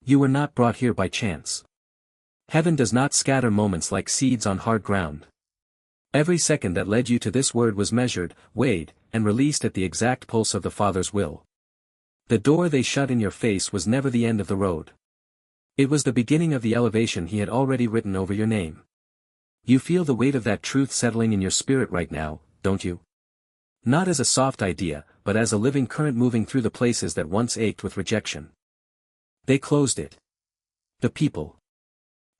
You were not brought here by chance. Heaven does not scatter moments like seeds on hard ground. Every second that led you to this word was measured, weighed, and released at the exact pulse of the Father's will. The door they shut in your face was never the end of the road. It was the beginning of the elevation He had already written over your name. You feel the weight of that truth settling in your spirit right now, don't you? Not as a soft idea, but as a living current moving through the places that once ached with rejection. They closed it. The people.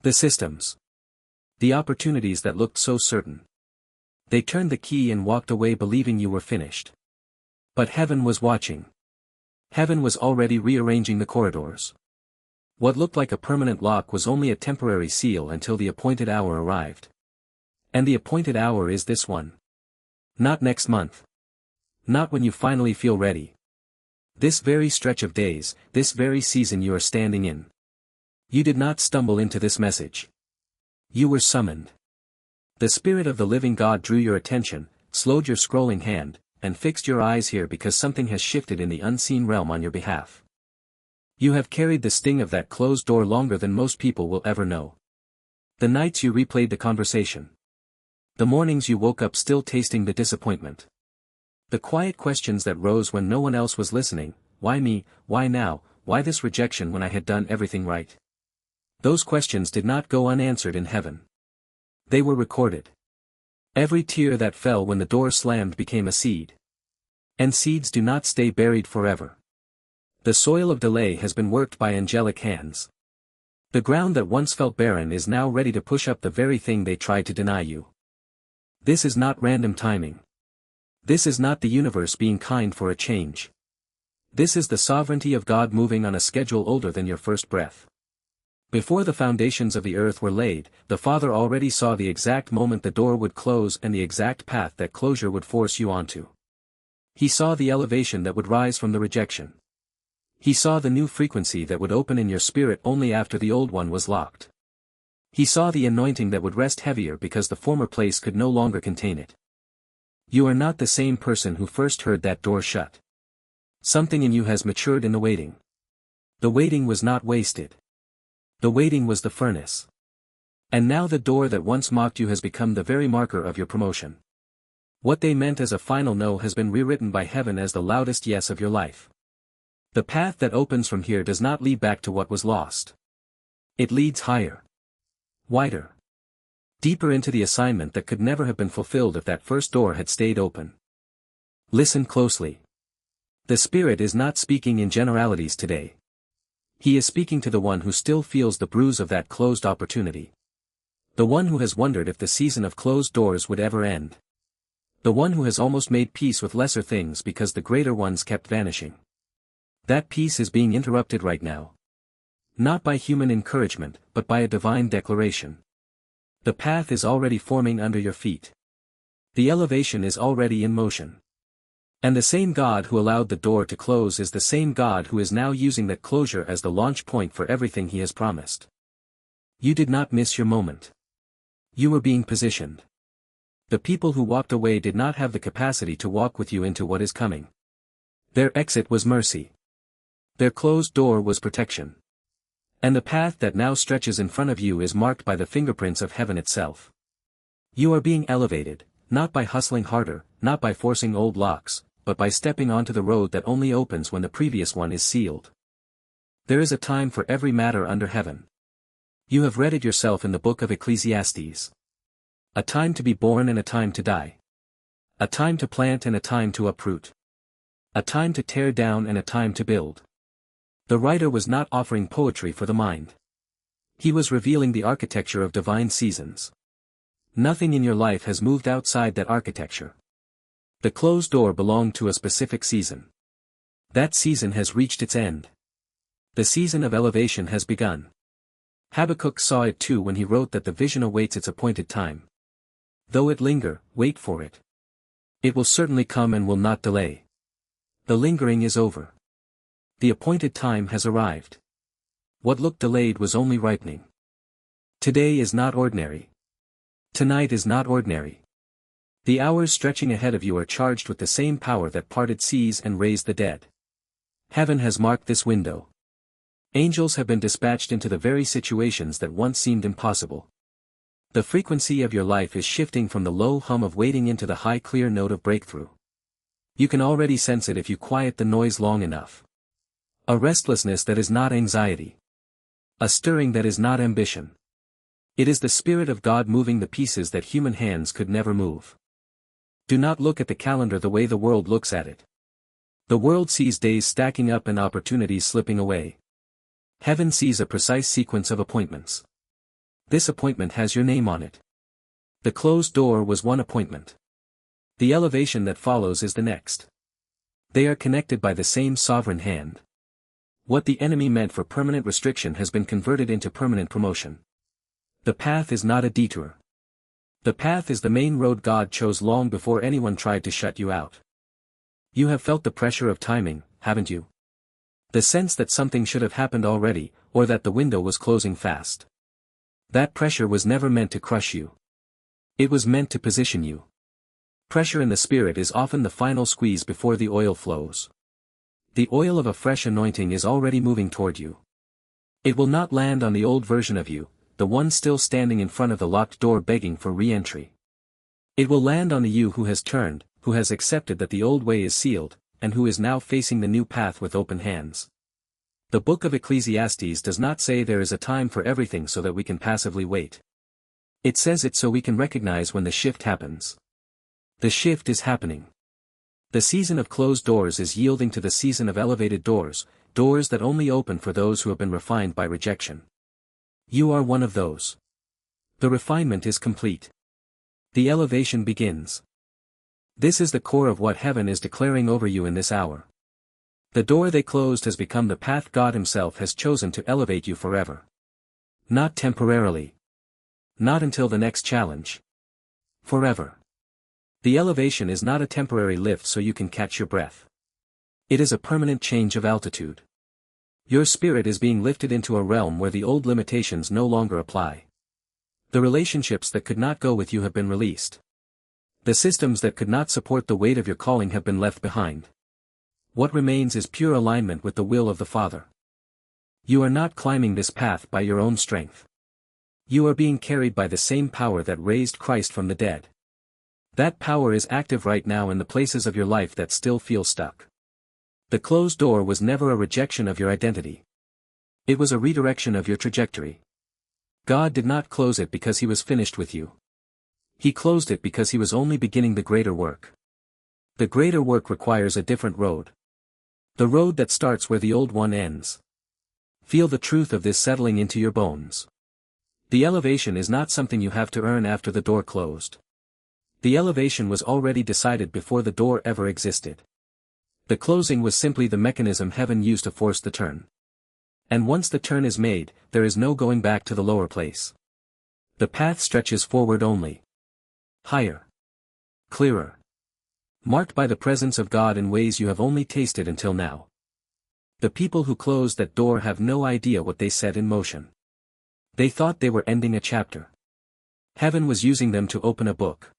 The systems. The opportunities that looked so certain. They turned the key and walked away believing you were finished. But heaven was watching. Heaven was already rearranging the corridors. What looked like a permanent lock was only a temporary seal until the appointed hour arrived. And the appointed hour is this one. Not next month. Not when you finally feel ready. This very stretch of days, this very season you are standing in. You did not stumble into this message. You were summoned. The Spirit of the living God drew your attention, slowed your scrolling hand, and fixed your eyes here because something has shifted in the unseen realm on your behalf. You have carried the sting of that closed door longer than most people will ever know. The nights you replayed the conversation. The mornings you woke up still tasting the disappointment. The quiet questions that rose when no one else was listening, why me, why now, why this rejection when I had done everything right? Those questions did not go unanswered in heaven. They were recorded. Every tear that fell when the door slammed became a seed. And seeds do not stay buried forever. The soil of delay has been worked by angelic hands. The ground that once felt barren is now ready to push up the very thing they tried to deny you. This is not random timing. This is not the universe being kind for a change. This is the sovereignty of God moving on a schedule older than your first breath. Before the foundations of the earth were laid, the Father already saw the exact moment the door would close and the exact path that closure would force you onto. He saw the elevation that would rise from the rejection. He saw the new frequency that would open in your spirit only after the old one was locked. He saw the anointing that would rest heavier because the former place could no longer contain it. You are not the same person who first heard that door shut. Something in you has matured in the waiting. The waiting was not wasted. The waiting was the furnace. And now the door that once mocked you has become the very marker of your promotion. What they meant as a final no has been rewritten by heaven as the loudest yes of your life. The path that opens from here does not lead back to what was lost. It leads higher. Wider. Deeper into the assignment that could never have been fulfilled if that first door had stayed open. Listen closely. The Spirit is not speaking in generalities today. He is speaking to the one who still feels the bruise of that closed opportunity. The one who has wondered if the season of closed doors would ever end. The one who has almost made peace with lesser things because the greater ones kept vanishing. That peace is being interrupted right now. Not by human encouragement, but by a divine declaration. The path is already forming under your feet. The elevation is already in motion. And the same God who allowed the door to close is the same God who is now using that closure as the launch point for everything He has promised. You did not miss your moment. You were being positioned. The people who walked away did not have the capacity to walk with you into what is coming. Their exit was mercy. Their closed door was protection. And the path that now stretches in front of you is marked by the fingerprints of heaven itself. You are being elevated, not by hustling harder, not by forcing old locks, but by stepping onto the road that only opens when the previous one is sealed. There is a time for every matter under heaven. You have read it yourself in the book of Ecclesiastes. A time to be born and a time to die. A time to plant and a time to uproot. A time to tear down and a time to build. The writer was not offering poetry for the mind. He was revealing the architecture of divine seasons. Nothing in your life has moved outside that architecture. The closed door belonged to a specific season. That season has reached its end. The season of elevation has begun. Habakkuk saw it too when he wrote that the vision awaits its appointed time. Though it linger, wait for it. It will certainly come and will not delay. The lingering is over. The appointed time has arrived. What looked delayed was only ripening. Today is not ordinary. Tonight is not ordinary. The hours stretching ahead of you are charged with the same power that parted seas and raised the dead. Heaven has marked this window. Angels have been dispatched into the very situations that once seemed impossible. The frequency of your life is shifting from the low hum of waiting into the high clear note of breakthrough. You can already sense it if you quiet the noise long enough. A restlessness that is not anxiety. A stirring that is not ambition. It is the Spirit of God moving the pieces that human hands could never move. Do not look at the calendar the way the world looks at it. The world sees days stacking up and opportunities slipping away. Heaven sees a precise sequence of appointments. This appointment has your name on it. The closed door was one appointment. The elevation that follows is the next. They are connected by the same sovereign hand. What the enemy meant for permanent restriction has been converted into permanent promotion. The path is not a detour. The path is the main road God chose long before anyone tried to shut you out. You have felt the pressure of timing, haven't you? The sense that something should have happened already, or that the window was closing fast. That pressure was never meant to crush you. It was meant to position you. Pressure in the Spirit is often the final squeeze before the oil flows. The oil of a fresh anointing is already moving toward you. It will not land on the old version of you, the one still standing in front of the locked door begging for re-entry. It will land on the you who has turned, who has accepted that the old way is sealed, and who is now facing the new path with open hands. The book of Ecclesiastes does not say there is a time for everything so that we can passively wait. It says it so we can recognize when the shift happens. The shift is happening. The season of closed doors is yielding to the season of elevated doors, doors that only open for those who have been refined by rejection. You are one of those. The refinement is complete. The elevation begins. This is the core of what heaven is declaring over you in this hour. The door they closed has become the path God Himself has chosen to elevate you forever. Not temporarily. Not until the next challenge. Forever. The elevation is not a temporary lift so you can catch your breath. It is a permanent change of altitude. Your spirit is being lifted into a realm where the old limitations no longer apply. The relationships that could not go with you have been released. The systems that could not support the weight of your calling have been left behind. What remains is pure alignment with the will of the Father. You are not climbing this path by your own strength. You are being carried by the same power that raised Christ from the dead. That power is active right now in the places of your life that still feel stuck. The closed door was never a rejection of your identity. It was a redirection of your trajectory. God did not close it because He was finished with you. He closed it because He was only beginning the greater work. The greater work requires a different road. The road that starts where the old one ends. Feel the truth of this settling into your bones. The elevation is not something you have to earn after the door closed. The elevation was already decided before the door ever existed. The closing was simply the mechanism heaven used to force the turn. And once the turn is made, there is no going back to the lower place. The path stretches forward only. Higher. Clearer. Marked by the presence of God in ways you have only tasted until now. The people who closed that door have no idea what they set in motion. They thought they were ending a chapter. Heaven was using them to open a book.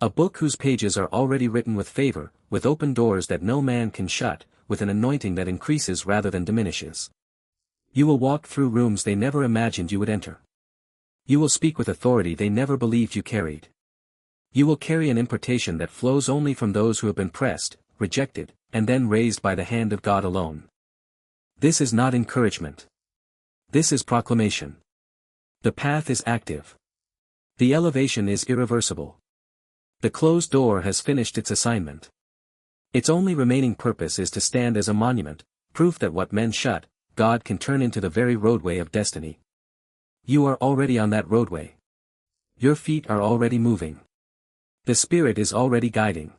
A book whose pages are already written with favor, with open doors that no man can shut, with an anointing that increases rather than diminishes. You will walk through rooms they never imagined you would enter. You will speak with authority they never believed you carried. You will carry an impartation that flows only from those who have been pressed, rejected, and then raised by the hand of God alone. This is not encouragement. This is proclamation. The path is active. The elevation is irreversible. The closed door has finished its assignment. Its only remaining purpose is to stand as a monument, proof that what men shut, God can turn into the very roadway of destiny. You are already on that roadway. Your feet are already moving. The Spirit is already guiding.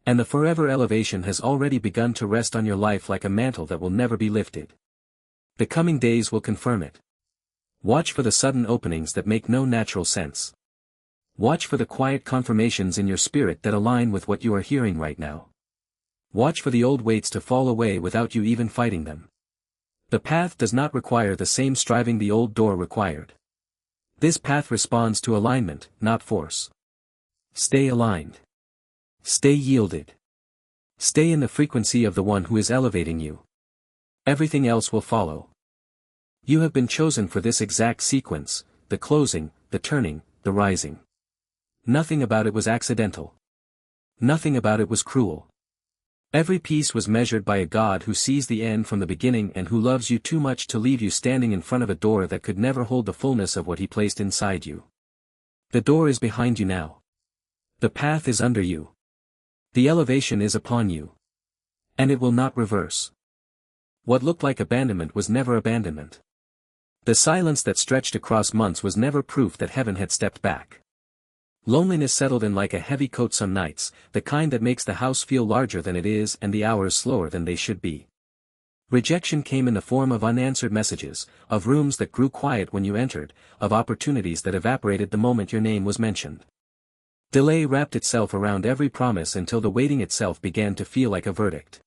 And the forever elevation has already begun to rest on your life like a mantle that will never be lifted. The coming days will confirm it. Watch for the sudden openings that make no natural sense. Watch for the quiet confirmations in your spirit that align with what you are hearing right now. Watch for the old weights to fall away without you even fighting them. The path does not require the same striving the old door required. This path responds to alignment, not force. Stay aligned. Stay yielded. Stay in the frequency of the one who is elevating you. Everything else will follow. You have been chosen for this exact sequence, the closing, the turning, the rising. Nothing about it was accidental. Nothing about it was cruel. Every piece was measured by a God who sees the end from the beginning and who loves you too much to leave you standing in front of a door that could never hold the fullness of what he placed inside you. The door is behind you now. The path is under you. The elevation is upon you. And it will not reverse. What looked like abandonment was never abandonment. The silence that stretched across months was never proof that heaven had stepped back. Loneliness settled in like a heavy coat some nights, the kind that makes the house feel larger than it is and the hours slower than they should be. Rejection came in the form of unanswered messages, of rooms that grew quiet when you entered, of opportunities that evaporated the moment your name was mentioned. Delay wrapped itself around every promise until the waiting itself began to feel like a verdict.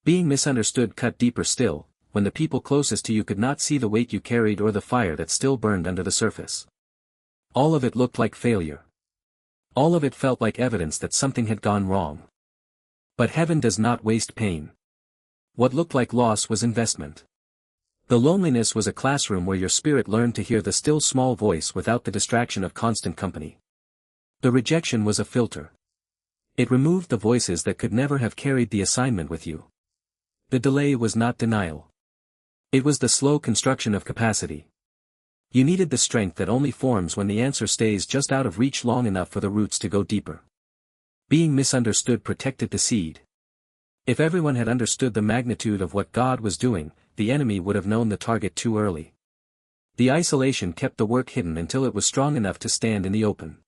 Being misunderstood cut deeper still, when the people closest to you could not see the weight you carried or the fire that still burned under the surface. All of it looked like failure. All of it felt like evidence that something had gone wrong. But heaven does not waste pain. What looked like loss was investment. The loneliness was a classroom where your spirit learned to hear the still small voice without the distraction of constant company. The rejection was a filter. It removed the voices that could never have carried the assignment with you. The delay was not denial. It was the slow construction of capacity. You needed the strength that only forms when the answer stays just out of reach long enough for the roots to go deeper. Being misunderstood protected the seed. If everyone had understood the magnitude of what God was doing, the enemy would have known the target too early. The isolation kept the work hidden until it was strong enough to stand in the open.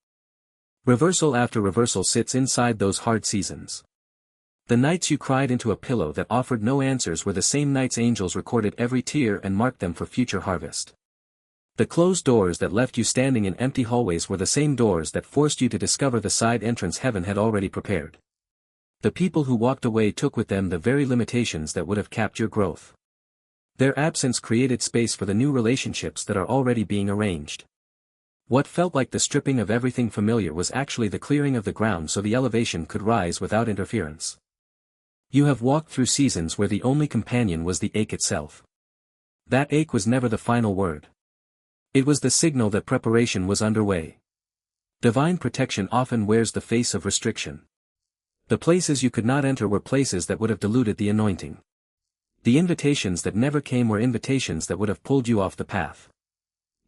Reversal after reversal sits inside those hard seasons. The nights you cried into a pillow that offered no answers were the same nights angels recorded every tear and marked them for future harvest. The closed doors that left you standing in empty hallways were the same doors that forced you to discover the side entrance heaven had already prepared. The people who walked away took with them the very limitations that would have capped your growth. Their absence created space for the new relationships that are already being arranged. What felt like the stripping of everything familiar was actually the clearing of the ground so the elevation could rise without interference. You have walked through seasons where the only companion was the ache itself. That ache was never the final word. It was the signal that preparation was underway. Divine protection often wears the face of restriction. The places you could not enter were places that would have diluted the anointing. The invitations that never came were invitations that would have pulled you off the path.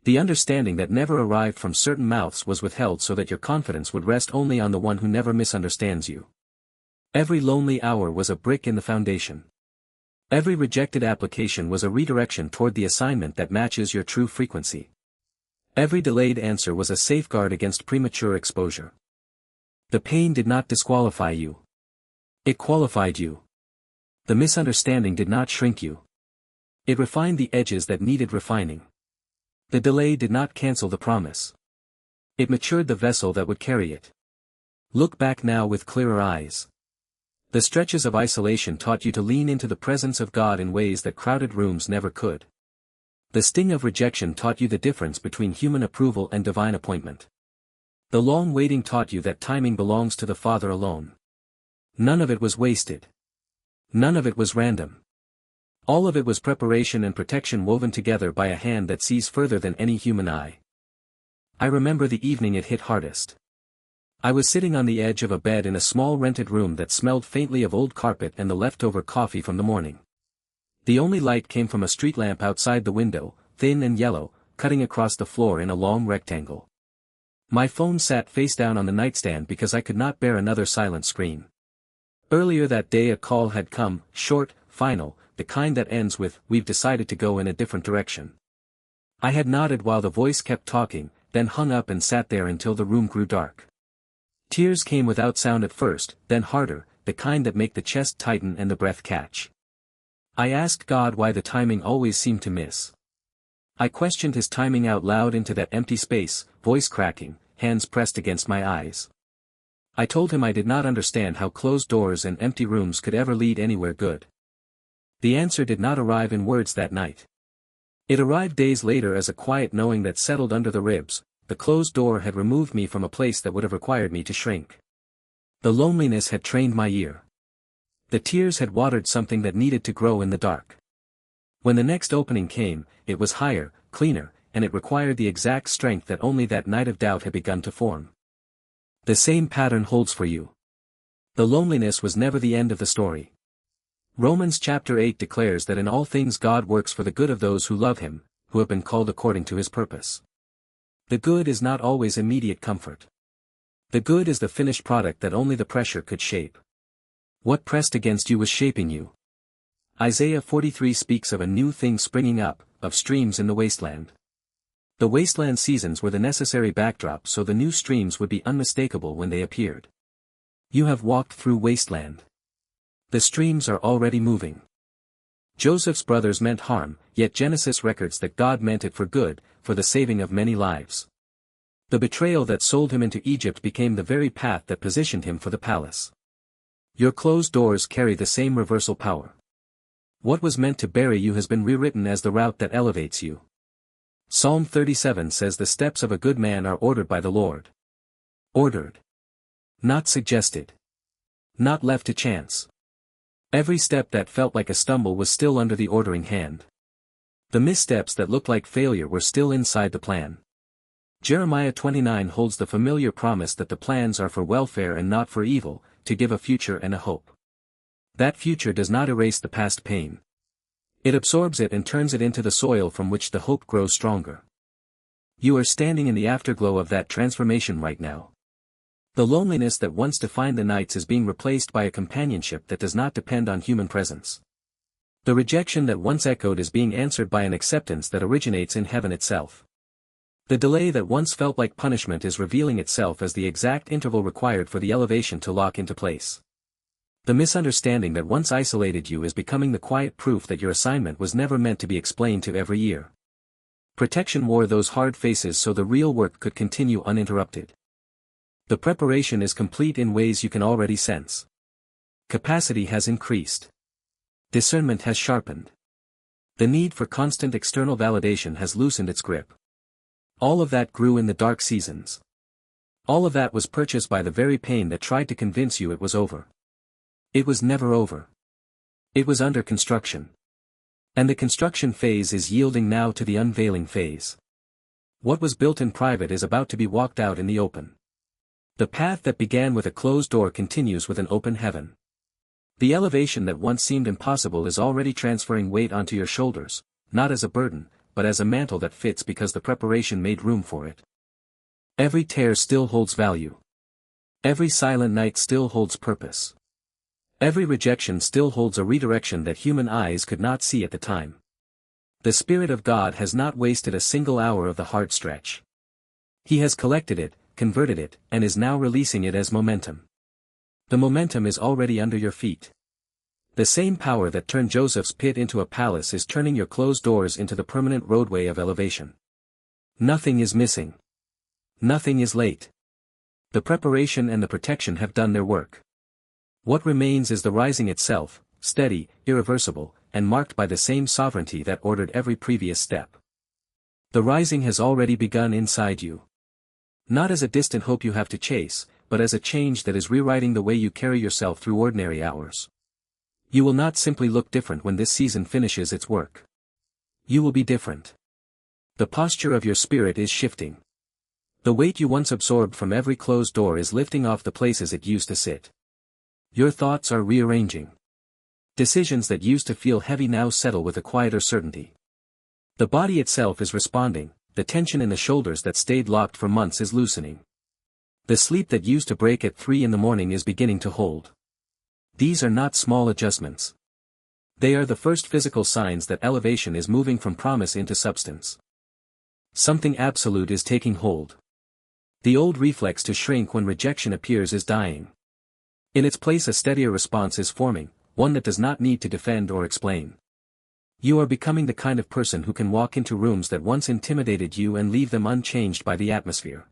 The understanding that never arrived from certain mouths was withheld so that your confidence would rest only on the one who never misunderstands you. Every lonely hour was a brick in the foundation. Every rejected application was a redirection toward the assignment that matches your true frequency. Every delayed answer was a safeguard against premature exposure. The pain did not disqualify you. It qualified you. The misunderstanding did not shrink you. It refined the edges that needed refining. The delay did not cancel the promise. It matured the vessel that would carry it. Look back now with clearer eyes. The stretches of isolation taught you to lean into the presence of God in ways that crowded rooms never could. The sting of rejection taught you the difference between human approval and divine appointment. The long waiting taught you that timing belongs to the Father alone. None of it was wasted. None of it was random. All of it was preparation and protection woven together by a hand that sees further than any human eye. I remember the evening it hit hardest. I was sitting on the edge of a bed in a small rented room that smelled faintly of old carpet and the leftover coffee from the morning. The only light came from a street lamp outside the window, thin and yellow, cutting across the floor in a long rectangle. My phone sat face down on the nightstand because I could not bear another silent scream. Earlier that day a call had come, short, final, the kind that ends with, "We've decided to go in a different direction." I had nodded while the voice kept talking, then hung up and sat there until the room grew dark. Tears came without sound at first, then harder, the kind that make the chest tighten and the breath catch. I asked God why the timing always seemed to miss. I questioned his timing out loud into that empty space, voice cracking, hands pressed against my eyes. I told him I did not understand how closed doors and empty rooms could ever lead anywhere good. The answer did not arrive in words that night. It arrived days later as a quiet knowing that settled under the ribs. The closed door had removed me from a place that would have required me to shrink. The loneliness had trained my ear. The tears had watered something that needed to grow in the dark. When the next opening came, it was higher, cleaner, and it required the exact strength that only that night of doubt had begun to form. The same pattern holds for you. The loneliness was never the end of the story. Romans chapter 8 declares that in all things God works for the good of those who love him, who have been called according to his purpose. The good is not always immediate comfort. The good is the finished product that only the pressure could shape. What pressed against you was shaping you. Isaiah 43 speaks of a new thing springing up, of streams in the wasteland. The wasteland seasons were the necessary backdrop so the new streams would be unmistakable when they appeared. You have walked through wasteland. The streams are already moving. Joseph's brothers meant harm, yet Genesis records that God meant it for good, for the saving of many lives. The betrayal that sold him into Egypt became the very path that positioned him for the palace. Your closed doors carry the same reversal power. What was meant to bury you has been rewritten as the route that elevates you. Psalm 37 says the steps of a good man are ordered by the Lord. Ordered. Not suggested. Not left to chance. Every step that felt like a stumble was still under the ordering hand. The missteps that looked like failure were still inside the plan. Jeremiah 29 holds the familiar promise that the plans are for welfare and not for evil, to give a future and a hope. That future does not erase the past pain. It absorbs it and turns it into the soil from which the hope grows stronger. You are standing in the afterglow of that transformation right now. The loneliness that once defined the nights is being replaced by a companionship that does not depend on human presence. The rejection that once echoed is being answered by an acceptance that originates in heaven itself. The delay that once felt like punishment is revealing itself as the exact interval required for the elevation to lock into place. The misunderstanding that once isolated you is becoming the quiet proof that your assignment was never meant to be explained to every ear. Protection wore those hard faces so the real work could continue uninterrupted. The preparation is complete in ways you can already sense. Capacity has increased. Discernment has sharpened. The need for constant external validation has loosened its grip. All of that grew in the dark seasons. All of that was purchased by the very pain that tried to convince you it was over. It was never over. It was under construction. And the construction phase is yielding now to the unveiling phase. What was built in private is about to be walked out in the open. The path that began with a closed door continues with an open heaven. The elevation that once seemed impossible is already transferring weight onto your shoulders, not as a burden, but as a mantle that fits because the preparation made room for it. Every tear still holds value. Every silent night still holds purpose. Every rejection still holds a redirection that human eyes could not see at the time. The Spirit of God has not wasted a single hour of the hard stretch. He has collected it, converted it, and is now releasing it as momentum. The momentum is already under your feet. The same power that turned Joseph's pit into a palace is turning your closed doors into the permanent roadway of elevation. Nothing is missing. Nothing is late. The preparation and the protection have done their work. What remains is the rising itself, steady, irreversible, and marked by the same sovereignty that ordered every previous step. The rising has already begun inside you. Not as a distant hope you have to chase, but as a change that is rewriting the way you carry yourself through ordinary hours. You will not simply look different when this season finishes its work. You will be different. The posture of your spirit is shifting. The weight you once absorbed from every closed door is lifting off the places it used to sit. Your thoughts are rearranging. Decisions that used to feel heavy now settle with a quieter certainty. The body itself is responding, the tension in the shoulders that stayed locked for months is loosening. The sleep that used to break at 3 a.m. is beginning to hold. These are not small adjustments. They are the first physical signs that elevation is moving from promise into substance. Something absolute is taking hold. The old reflex to shrink when rejection appears is dying. In its place a steadier response is forming, one that does not need to defend or explain. You are becoming the kind of person who can walk into rooms that once intimidated you and leave them unchanged by the atmosphere.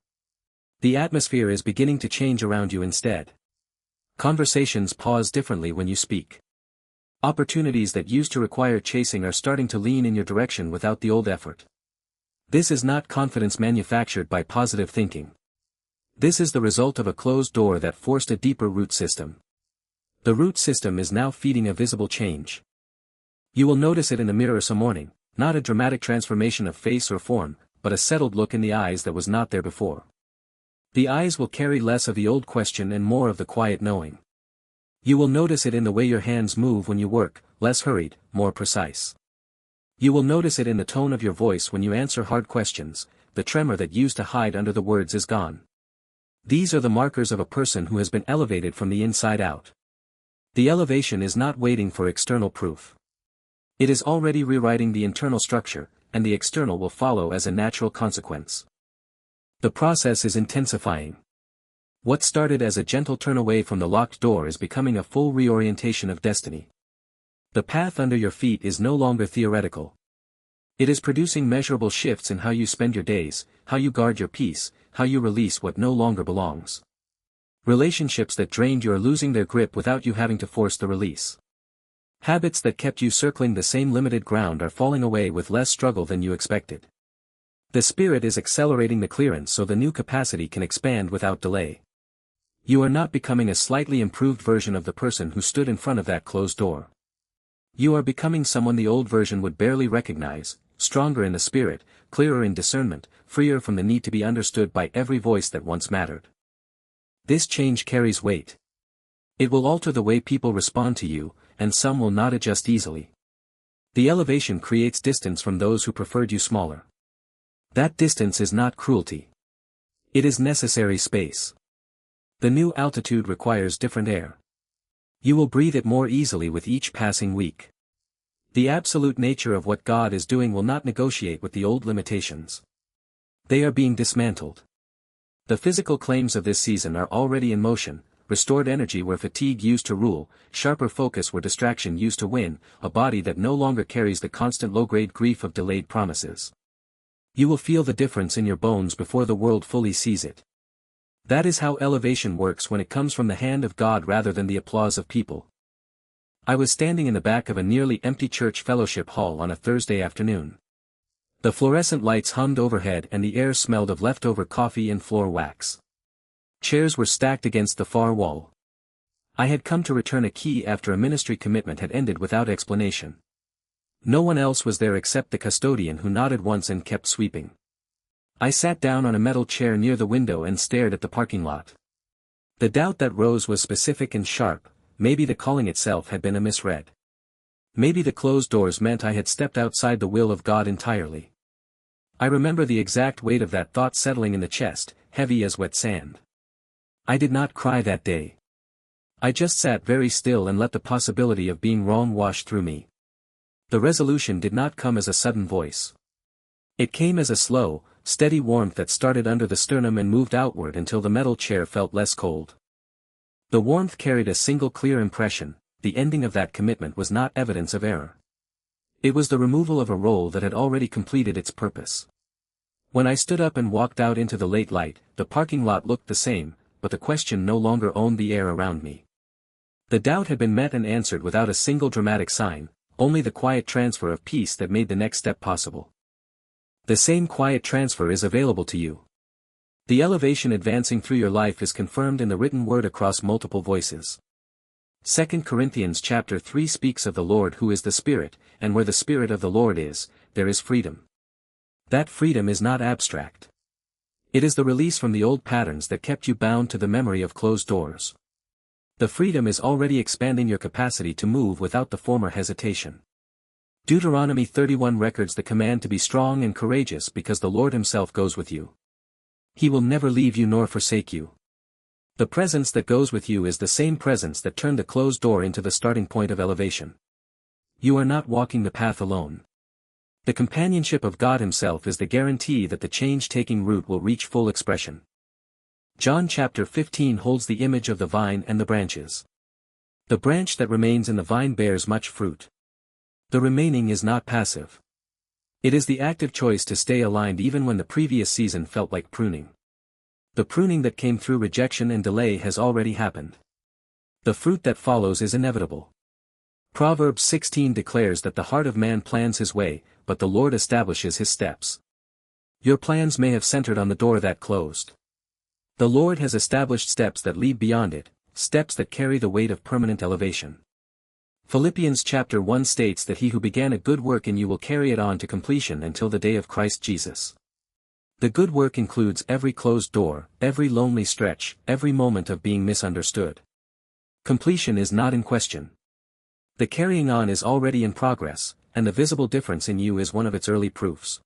The atmosphere is beginning to change around you instead. Conversations pause differently when you speak. Opportunities that used to require chasing are starting to lean in your direction without the old effort. This is not confidence manufactured by positive thinking. This is the result of a closed door that forced a deeper root system. The root system is now feeding a visible change. You will notice it in the mirror some morning, not a dramatic transformation of face or form, but a settled look in the eyes that was not there before. The eyes will carry less of the old question and more of the quiet knowing. You will notice it in the way your hands move when you work, less hurried, more precise. You will notice it in the tone of your voice when you answer hard questions, the tremor that used to hide under the words is gone. These are the markers of a person who has been elevated from the inside out. The elevation is not waiting for external proof. It is already rewriting the internal structure, and the external will follow as a natural consequence. The process is intensifying. What started as a gentle turn away from the locked door is becoming a full reorientation of destiny. The path under your feet is no longer theoretical. It is producing measurable shifts in how you spend your days, how you guard your peace, how you release what no longer belongs. Relationships that drained you are losing their grip without you having to force the release. Habits that kept you circling the same limited ground are falling away with less struggle than you expected. The Spirit is accelerating the clearance so the new capacity can expand without delay. You are not becoming a slightly improved version of the person who stood in front of that closed door. You are becoming someone the old version would barely recognize, stronger in the spirit, clearer in discernment, freer from the need to be understood by every voice that once mattered. This change carries weight. It will alter the way people respond to you, and some will not adjust easily. The elevation creates distance from those who preferred you smaller. That distance is not cruelty. It is necessary space. The new altitude requires different air. You will breathe it more easily with each passing week. The absolute nature of what God is doing will not negotiate with the old limitations. They are being dismantled. The physical claims of this season are already in motion, restored energy where fatigue used to rule, sharper focus where distraction used to win, a body that no longer carries the constant low-grade grief of delayed promises. You will feel the difference in your bones before the world fully sees it. That is how elevation works when it comes from the hand of God rather than the applause of people. I was standing in the back of a nearly empty church fellowship hall on a Thursday afternoon. The fluorescent lights hummed overhead and the air smelled of leftover coffee and floor wax. Chairs were stacked against the far wall. I had come to return a key after a ministry commitment had ended without explanation. No one else was there except the custodian who nodded once and kept sweeping. I sat down on a metal chair near the window and stared at the parking lot. The doubt that rose was specific and sharp. Maybe the calling itself had been a misread. Maybe the closed doors meant I had stepped outside the will of God entirely. I remember the exact weight of that thought settling in the chest, heavy as wet sand. I did not cry that day. I just sat very still and let the possibility of being wrong wash through me. The resolution did not come as a sudden voice. It came as a slow, steady warmth that started under the sternum and moved outward until the metal chair felt less cold. The warmth carried a single clear impression: the ending of that commitment was not evidence of error. It was the removal of a role that had already completed its purpose. When I stood up and walked out into the late light, the parking lot looked the same, but the question no longer owned the air around me. The doubt had been met and answered without a single dramatic sign, only the quiet transfer of peace that made the next step possible. The same quiet transfer is available to you. The elevation advancing through your life is confirmed in the written word across multiple voices. 2 Corinthians chapter 3 speaks of the Lord who is the Spirit, and where the Spirit of the Lord is, there is freedom. That freedom is not abstract. It is the release from the old patterns that kept you bound to the memory of closed doors. The freedom is already expanding your capacity to move without the former hesitation. Deuteronomy 31 records the command to be strong and courageous because the Lord Himself goes with you. He will never leave you nor forsake you. The presence that goes with you is the same presence that turned the closed door into the starting point of elevation. You are not walking the path alone. The companionship of God Himself is the guarantee that the change-taking root will reach full expression. John chapter 15 holds the image of the vine and the branches. The branch that remains in the vine bears much fruit. The remaining is not passive. It is the active choice to stay aligned even when the previous season felt like pruning. The pruning that came through rejection and delay has already happened. The fruit that follows is inevitable. Proverbs 16 declares that the heart of man plans his way, but the Lord establishes his steps. Your plans may have centered on the door that closed. The Lord has established steps that lead beyond it, steps that carry the weight of permanent elevation. Philippians chapter 1 states that he who began a good work in you will carry it on to completion until the day of Christ Jesus. The good work includes every closed door, every lonely stretch, every moment of being misunderstood. Completion is not in question. The carrying on is already in progress, and the visible difference in you is one of its early proofs.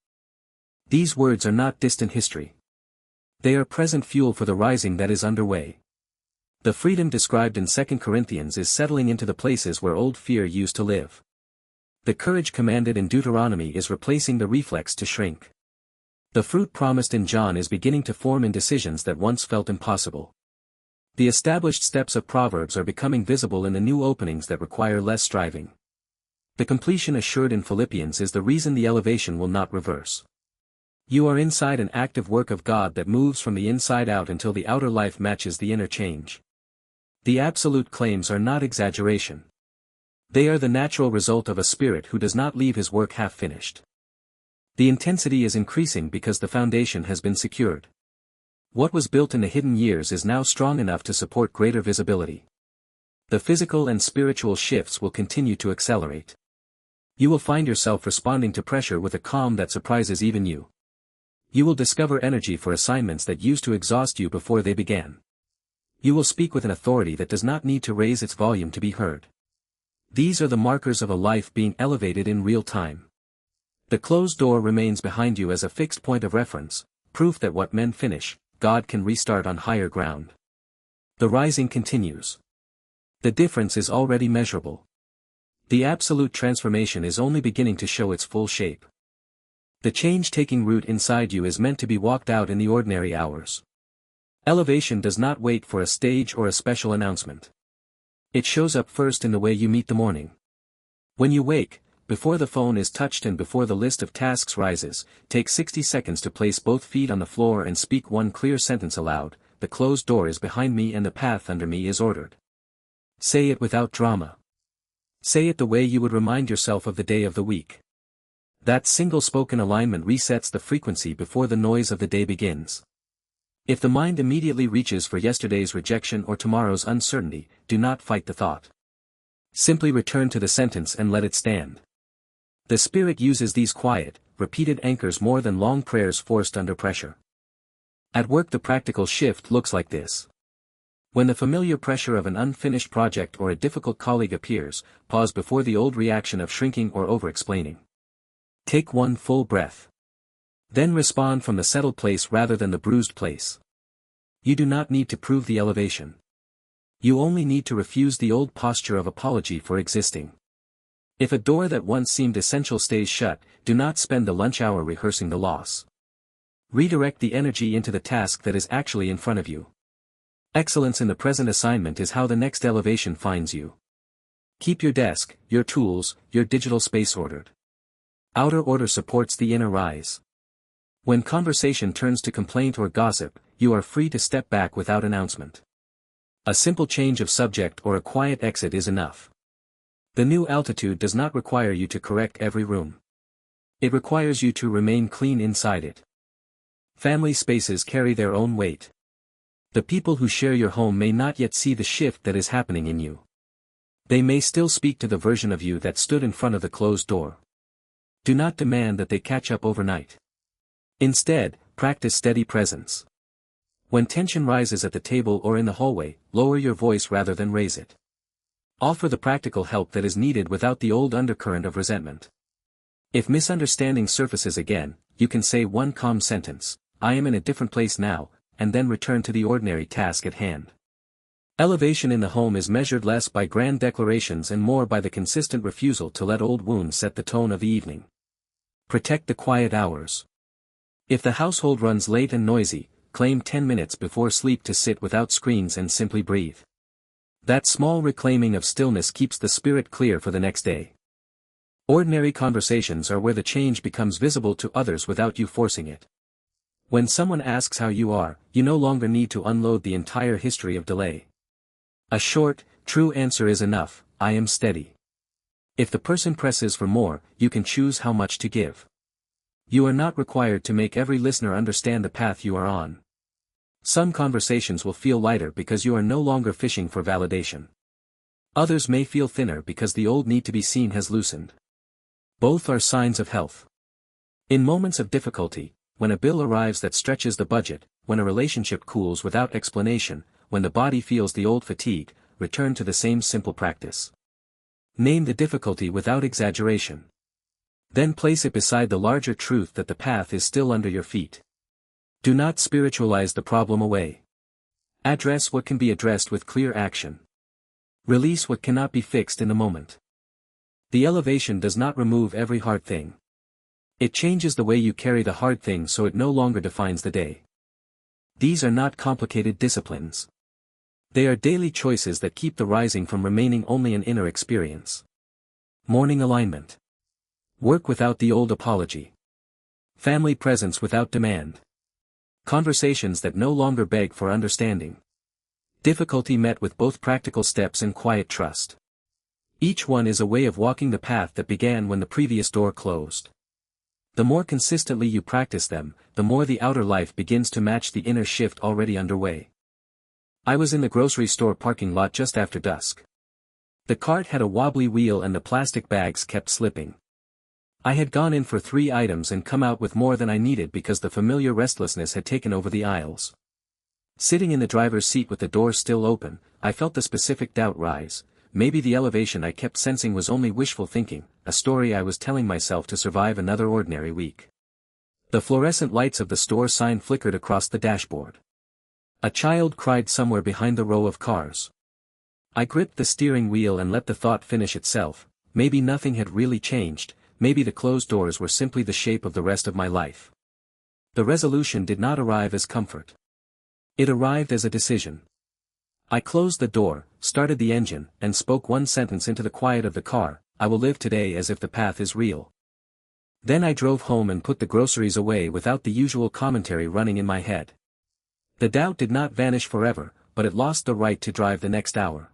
These words are not distant history. They are present fuel for the rising that is underway. The freedom described in 2 Corinthians is settling into the places where old fear used to live. The courage commanded in Deuteronomy is replacing the reflex to shrink. The fruit promised in John is beginning to form in decisions that once felt impossible. The established steps of Proverbs are becoming visible in the new openings that require less striving. The completion assured in Philippians is the reason the elevation will not reverse. You are inside an active work of God that moves from the inside out until the outer life matches the inner change. The absolute claims are not exaggeration. They are the natural result of a spirit who does not leave his work half finished. The intensity is increasing because the foundation has been secured. What was built in the hidden years is now strong enough to support greater visibility. The physical and spiritual shifts will continue to accelerate. You will find yourself responding to pressure with a calm that surprises even you. You will discover energy for assignments that used to exhaust you before they began. You will speak with an authority that does not need to raise its volume to be heard. These are the markers of a life being elevated in real time. The closed door remains behind you as a fixed point of reference, proof that what men finish, God can restart on higher ground. The rising continues. The difference is already measurable. The absolute transformation is only beginning to show its full shape. The change taking root inside you is meant to be walked out in the ordinary hours. Elevation does not wait for a stage or a special announcement. It shows up first in the way you meet the morning. When you wake, before the phone is touched and before the list of tasks rises, take 60 seconds to place both feet on the floor and speak one clear sentence aloud: the closed door is behind me and the path under me is ordered. Say it without drama. Say it the way you would remind yourself of the day of the week. That single spoken alignment resets the frequency before the noise of the day begins. If the mind immediately reaches for yesterday's rejection or tomorrow's uncertainty, do not fight the thought. Simply return to the sentence and let it stand. The Spirit uses these quiet, repeated anchors more than long prayers forced under pressure. At work, the practical shift looks like this. When the familiar pressure of an unfinished project or a difficult colleague appears, pause before the old reaction of shrinking or over-explaining. Take one full breath. Then respond from the settled place rather than the bruised place. You do not need to prove the elevation. You only need to refuse the old posture of apology for existing. If a door that once seemed essential stays shut, do not spend the lunch hour rehearsing the loss. Redirect the energy into the task that is actually in front of you. Excellence in the present assignment is how the next elevation finds you. Keep your desk, your tools, your digital space ordered. Outer order supports the inner rise. When conversation turns to complaint or gossip, you are free to step back without announcement. A simple change of subject or a quiet exit is enough. The new altitude does not require you to correct every room. It requires you to remain clean inside it. Family spaces carry their own weight. The people who share your home may not yet see the shift that is happening in you. They may still speak to the version of you that stood in front of the closed door. Do not demand that they catch up overnight. Instead, practice steady presence. When tension rises at the table or in the hallway, lower your voice rather than raise it. Offer the practical help that is needed without the old undercurrent of resentment. If misunderstanding surfaces again, you can say one calm sentence: I am in a different place now, and then return to the ordinary task at hand. Elevation in the home is measured less by grand declarations and more by the consistent refusal to let old wounds set the tone of the evening. Protect the quiet hours. If the household runs late and noisy, claim 10 minutes before sleep to sit without screens and simply breathe. That small reclaiming of stillness keeps the spirit clear for the next day. Ordinary conversations are where the change becomes visible to others without you forcing it. When someone asks how you are, you no longer need to unload the entire history of delay. A short, true answer is enough: I am steady. If the person presses for more, you can choose how much to give. You are not required to make every listener understand the path you are on. Some conversations will feel lighter because you are no longer fishing for validation. Others may feel thinner because the old need to be seen has loosened. Both are signs of health. In moments of difficulty, when a bill arrives that stretches the budget, when a relationship cools without explanation, when the body feels the old fatigue, return to the same simple practice. Name the difficulty without exaggeration. Then place it beside the larger truth that the path is still under your feet. Do not spiritualize the problem away. Address what can be addressed with clear action. Release what cannot be fixed in the moment. The elevation does not remove every hard thing. It changes the way you carry the hard thing so it no longer defines the day. These are not complicated disciplines. They are daily choices that keep the rising from remaining only an inner experience. Morning alignment. Work without the old apology. Family presence without demand. Conversations that no longer beg for understanding. Difficulty met with both practical steps and quiet trust. Each one is a way of walking the path that began when the previous door closed. The more consistently you practice them, the more the outer life begins to match the inner shift already underway. I was in the grocery store parking lot just after dusk. The cart had a wobbly wheel and the plastic bags kept slipping. I had gone in for 3 items and come out with more than I needed because the familiar restlessness had taken over the aisles. Sitting in the driver's seat with the door still open, I felt the specific doubt rise. Maybe the elevation I kept sensing was only wishful thinking, a story I was telling myself to survive another ordinary week. The fluorescent lights of the store sign flickered across the dashboard. A child cried somewhere behind the row of cars. I gripped the steering wheel and let the thought finish itself. Maybe nothing had really changed, maybe the closed doors were simply the shape of the rest of my life. The resolution did not arrive as comfort. It arrived as a decision. I closed the door, started the engine, and spoke one sentence into the quiet of the car: I will live today as if the path is real. Then I drove home and put the groceries away without the usual commentary running in my head. The doubt did not vanish forever, but it lost the right to drive the next hour.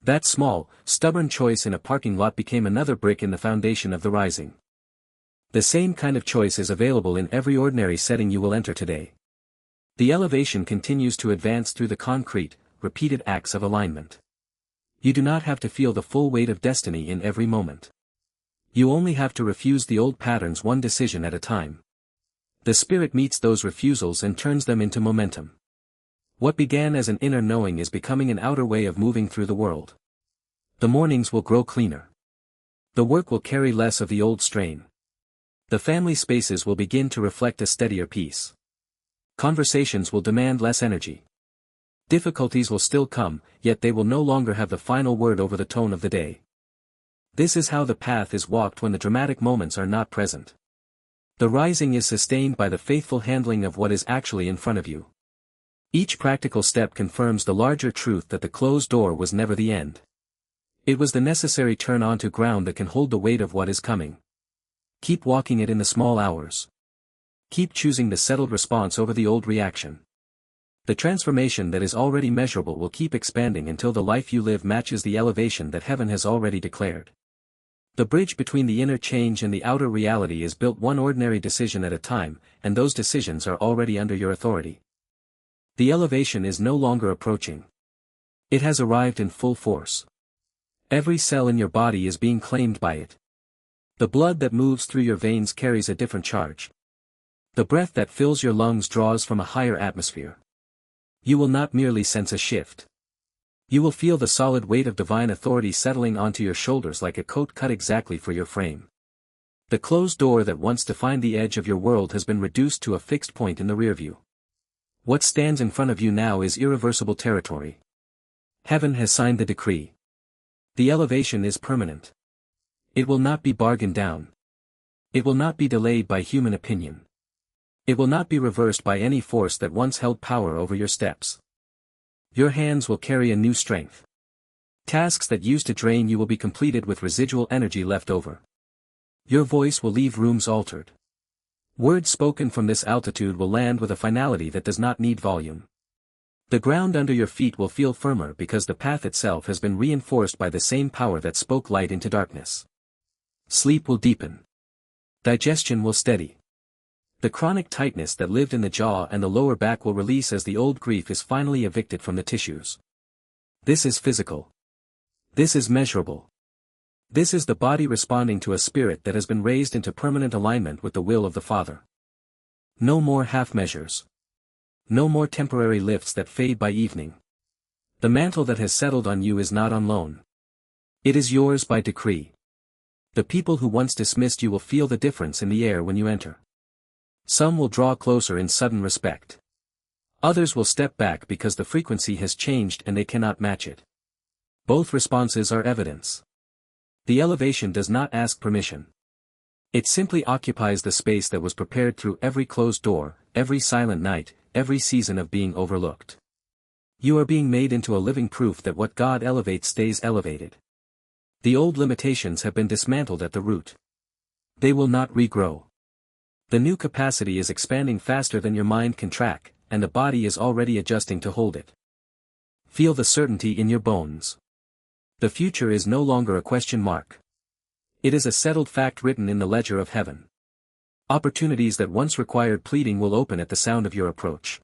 That small, stubborn choice in a parking lot became another brick in the foundation of the rising. The same kind of choice is available in every ordinary setting you will enter today. The elevation continues to advance through the concrete, repeated acts of alignment. You do not have to feel the full weight of destiny in every moment. You only have to refuse the old patterns one decision at a time. The Spirit meets those refusals and turns them into momentum. What began as an inner knowing is becoming an outer way of moving through the world. The mornings will grow cleaner. The work will carry less of the old strain. The family spaces will begin to reflect a steadier peace. Conversations will demand less energy. Difficulties will still come, yet they will no longer have the final word over the tone of the day. This is how the path is walked when the dramatic moments are not present. The rising is sustained by the faithful handling of what is actually in front of you. Each practical step confirms the larger truth that the closed door was never the end. It was the necessary turn onto ground that can hold the weight of what is coming. Keep walking it in the small hours. Keep choosing the settled response over the old reaction. The transformation that is already measurable will keep expanding until the life you live matches the elevation that heaven has already declared. The bridge between the inner change and the outer reality is built one ordinary decision at a time, and those decisions are already under your authority. The elevation is no longer approaching. It has arrived in full force. Every cell in your body is being claimed by it. The blood that moves through your veins carries a different charge. The breath that fills your lungs draws from a higher atmosphere. You will not merely sense a shift. You will feel the solid weight of divine authority settling onto your shoulders like a coat cut exactly for your frame. The closed door that once defined the edge of your world has been reduced to a fixed point in the rearview. What stands in front of you now is irreversible territory. Heaven has signed the decree. The elevation is permanent. It will not be bargained down. It will not be delayed by human opinion. It will not be reversed by any force that once held power over your steps. Your hands will carry a new strength. Tasks that used to drain you will be completed with residual energy left over. Your voice will leave rooms altered. Words spoken from this altitude will land with a finality that does not need volume. The ground under your feet will feel firmer because the path itself has been reinforced by the same power that spoke light into darkness. Sleep will deepen. Digestion will steady. The chronic tightness that lived in the jaw and the lower back will release as the old grief is finally evicted from the tissues. This is physical. This is measurable. This is the body responding to a spirit that has been raised into permanent alignment with the will of the Father. No more half measures. No more temporary lifts that fade by evening. The mantle that has settled on you is not on loan. It is yours by decree. The people who once dismissed you will feel the difference in the air when you enter. Some will draw closer in sudden respect. Others will step back because the frequency has changed and they cannot match it. Both responses are evidence. The elevation does not ask permission. It simply occupies the space that was prepared through every closed door, every silent night, every season of being overlooked. You are being made into a living proof that what God elevates stays elevated. The old limitations have been dismantled at the root. They will not regrow. The new capacity is expanding faster than your mind can track, and the body is already adjusting to hold it. Feel the certainty in your bones. The future is no longer a question mark. It is a settled fact written in the ledger of heaven. Opportunities that once required pleading will open at the sound of your approach.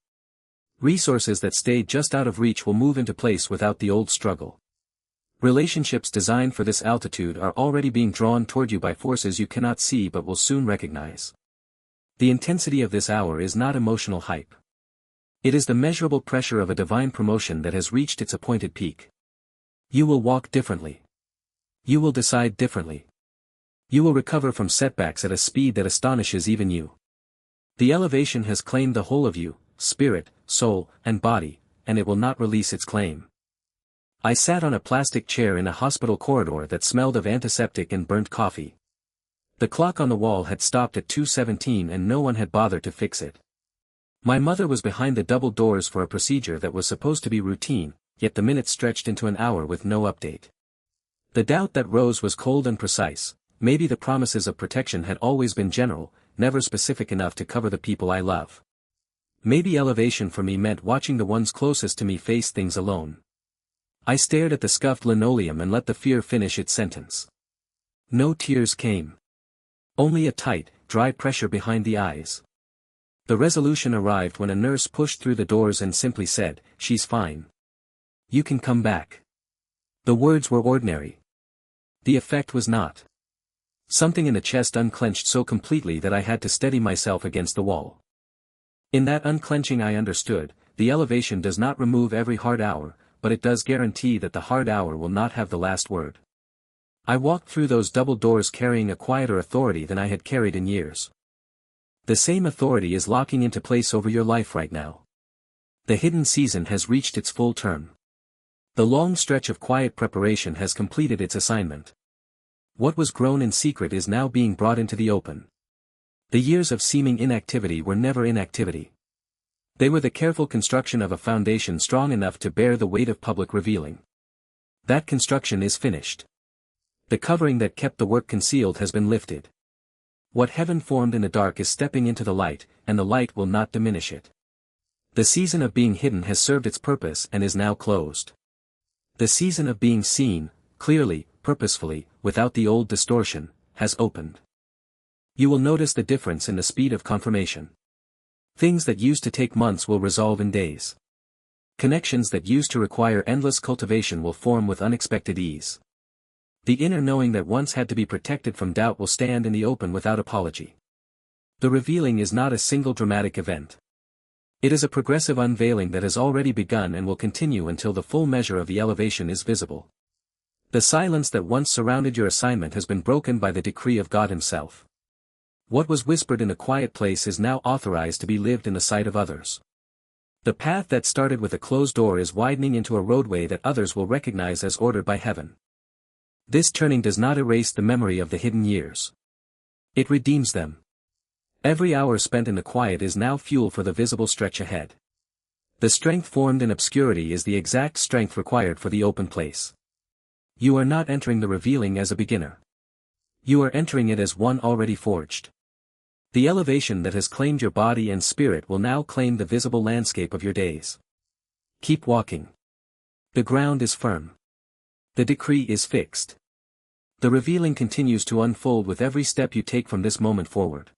Resources that stayed just out of reach will move into place without the old struggle. Relationships designed for this altitude are already being drawn toward you by forces you cannot see but will soon recognize. The intensity of this hour is not emotional hype. It is the measurable pressure of a divine promotion that has reached its appointed peak. You will walk differently. You will decide differently. You will recover from setbacks at a speed that astonishes even you. The elevation has claimed the whole of you, spirit, soul, and body, and it will not release its claim. I sat on a plastic chair in a hospital corridor that smelled of antiseptic and burnt coffee. The clock on the wall had stopped at 2:17 and no one had bothered to fix it. My mother was behind the double doors for a procedure that was supposed to be routine, yet the minutes stretched into an hour with no update. The doubt that rose was cold and precise. Maybe the promises of protection had always been general, never specific enough to cover the people I love. Maybe elevation for me meant watching the ones closest to me face things alone. I stared at the scuffed linoleum and let the fear finish its sentence. No tears came. Only a tight, dry pressure behind the eyes. The resolution arrived when a nurse pushed through the doors and simply said, "She's fine. You can come back." The words were ordinary. The effect was not. Something in the chest unclenched so completely that I had to steady myself against the wall. In that unclenching I understood, the elevation does not remove every hard hour, but it does guarantee that the hard hour will not have the last word. I walked through those double doors carrying a quieter authority than I had carried in years. The same authority is locking into place over your life right now. The hidden season has reached its full term. The long stretch of quiet preparation has completed its assignment. What was grown in secret is now being brought into the open. The years of seeming inactivity were never inactivity. They were the careful construction of a foundation strong enough to bear the weight of public revealing. That construction is finished. The covering that kept the work concealed has been lifted. What heaven formed in the dark is stepping into the light, and the light will not diminish it. The season of being hidden has served its purpose and is now closed. The season of being seen, clearly, purposefully, without the old distortion, has opened. You will notice the difference in the speed of confirmation. Things that used to take months will resolve in days. Connections that used to require endless cultivation will form with unexpected ease. The inner knowing that once had to be protected from doubt will stand in the open without apology. The revealing is not a single dramatic event. It is a progressive unveiling that has already begun and will continue until the full measure of the elevation is visible. The silence that once surrounded your assignment has been broken by the decree of God Himself. What was whispered in a quiet place is now authorized to be lived in the sight of others. The path that started with a closed door is widening into a roadway that others will recognize as ordered by heaven. This turning does not erase the memory of the hidden years. It redeems them. Every hour spent in the quiet is now fuel for the visible stretch ahead. The strength formed in obscurity is the exact strength required for the open place. You are not entering the revealing as a beginner. You are entering it as one already forged. The elevation that has claimed your body and spirit will now claim the visible landscape of your days. Keep walking. The ground is firm. The decree is fixed. The revealing continues to unfold with every step you take from this moment forward.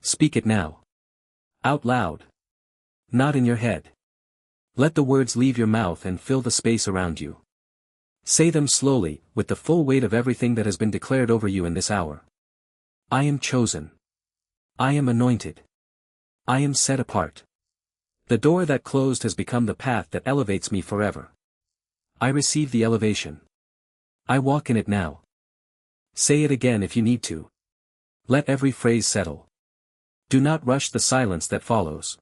Speak it now. Out loud. Not in your head. Let the words leave your mouth and fill the space around you. Say them slowly, with the full weight of everything that has been declared over you in this hour. I am chosen. I am anointed. I am set apart. The door that closed has become the path that elevates me forever. I receive the elevation. I walk in it now. Say it again if you need to. Let every phrase settle. Do not rush the silence that follows.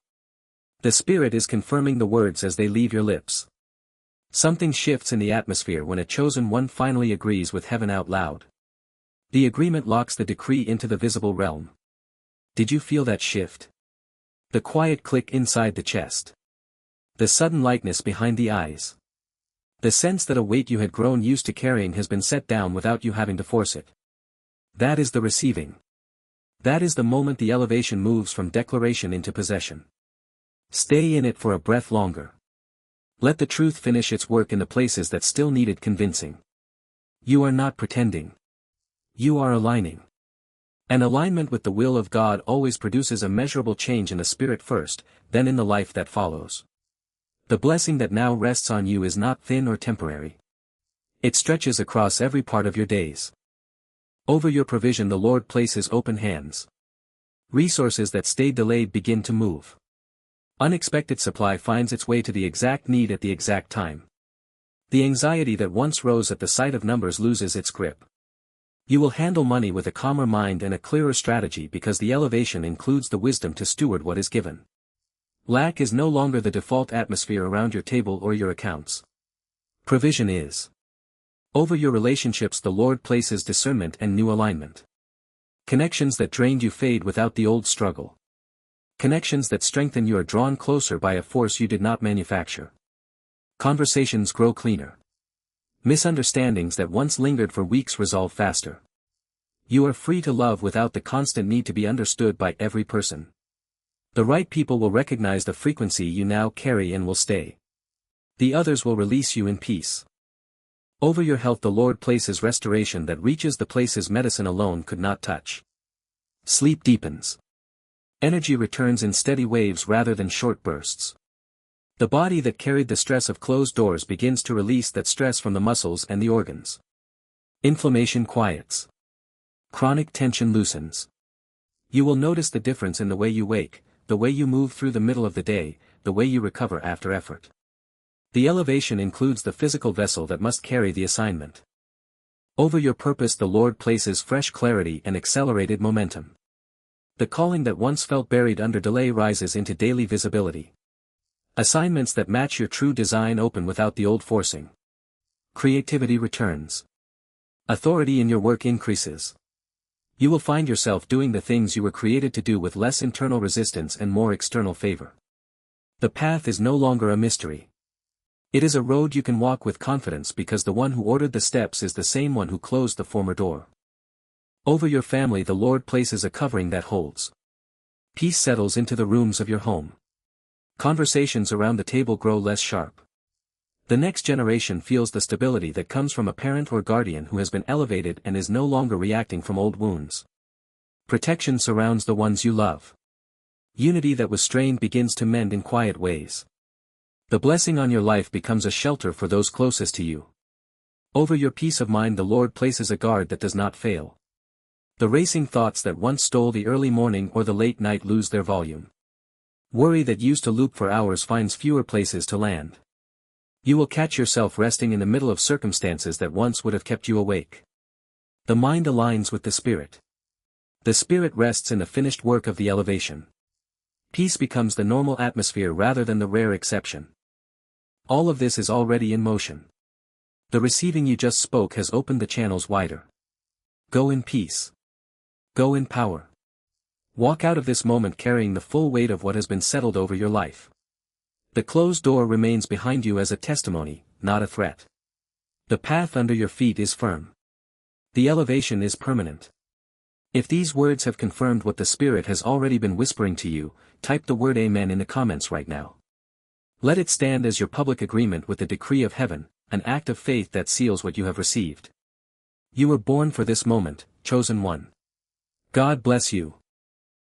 The Spirit is confirming the words as they leave your lips. Something shifts in the atmosphere when a chosen one finally agrees with heaven out loud. The agreement locks the decree into the visible realm. Did you feel that shift? The quiet click inside the chest. The sudden lightness behind the eyes. The sense that a weight you had grown used to carrying has been set down without you having to force it. That is the receiving. That is the moment the elevation moves from declaration into possession. Stay in it for a breath longer. Let the truth finish its work in the places that still needed convincing. You are not pretending. You are aligning. An alignment with the will of God always produces a measurable change in the spirit first, then in the life that follows. The blessing that now rests on you is not thin or temporary. It stretches across every part of your days. Over your provision the Lord places open hands. Resources that stayed delayed begin to move. Unexpected supply finds its way to the exact need at the exact time. The anxiety that once rose at the sight of numbers loses its grip. You will handle money with a calmer mind and a clearer strategy because the elevation includes the wisdom to steward what is given. Lack is no longer the default atmosphere around your table or your accounts. Provision is. Over your relationships the Lord places discernment and new alignment. Connections that drained you fade without the old struggle. Connections that strengthen you are drawn closer by a force you did not manufacture. Conversations grow cleaner. Misunderstandings that once lingered for weeks resolve faster. You are free to love without the constant need to be understood by every person. The right people will recognize the frequency you now carry and will stay. The others will release you in peace. Over your health the Lord places restoration that reaches the places medicine alone could not touch. Sleep deepens. Energy returns in steady waves rather than short bursts. The body that carried the stress of closed doors begins to release that stress from the muscles and the organs. Inflammation quiets. Chronic tension loosens. You will notice the difference in the way you wake, the way you move through the middle of the day, the way you recover after effort. The elevation includes the physical vessel that must carry the assignment. Over your purpose the Lord places fresh clarity and accelerated momentum. The calling that once felt buried under delay rises into daily visibility. Assignments that match your true design open without the old forcing. Creativity returns. Authority in your work increases. You will find yourself doing the things you were created to do with less internal resistance and more external favor. The path is no longer a mystery. It is a road you can walk with confidence because the one who ordered the steps is the same one who closed the former door. Over your family the Lord places a covering that holds. Peace settles into the rooms of your home. Conversations around the table grow less sharp. The next generation feels the stability that comes from a parent or guardian who has been elevated and is no longer reacting from old wounds. Protection surrounds the ones you love. Unity that was strained begins to mend in quiet ways. The blessing on your life becomes a shelter for those closest to you. Over your peace of mind the Lord places a guard that does not fail. The racing thoughts that once stole the early morning or the late night lose their volume. Worry that used to loop for hours finds fewer places to land. You will catch yourself resting in the middle of circumstances that once would have kept you awake. The mind aligns with the spirit. The spirit rests in the finished work of the elevation. Peace becomes the normal atmosphere rather than the rare exception. All of this is already in motion. The receiving you just spoke has opened the channels wider. Go in peace. Go in power. Walk out of this moment carrying the full weight of what has been settled over your life. The closed door remains behind you as a testimony, not a threat. The path under your feet is firm. The elevation is permanent. If these words have confirmed what the Spirit has already been whispering to you, type the word Amen in the comments right now. Let it stand as your public agreement with the decree of heaven, an act of faith that seals what you have received. You were born for this moment, chosen one. God bless you.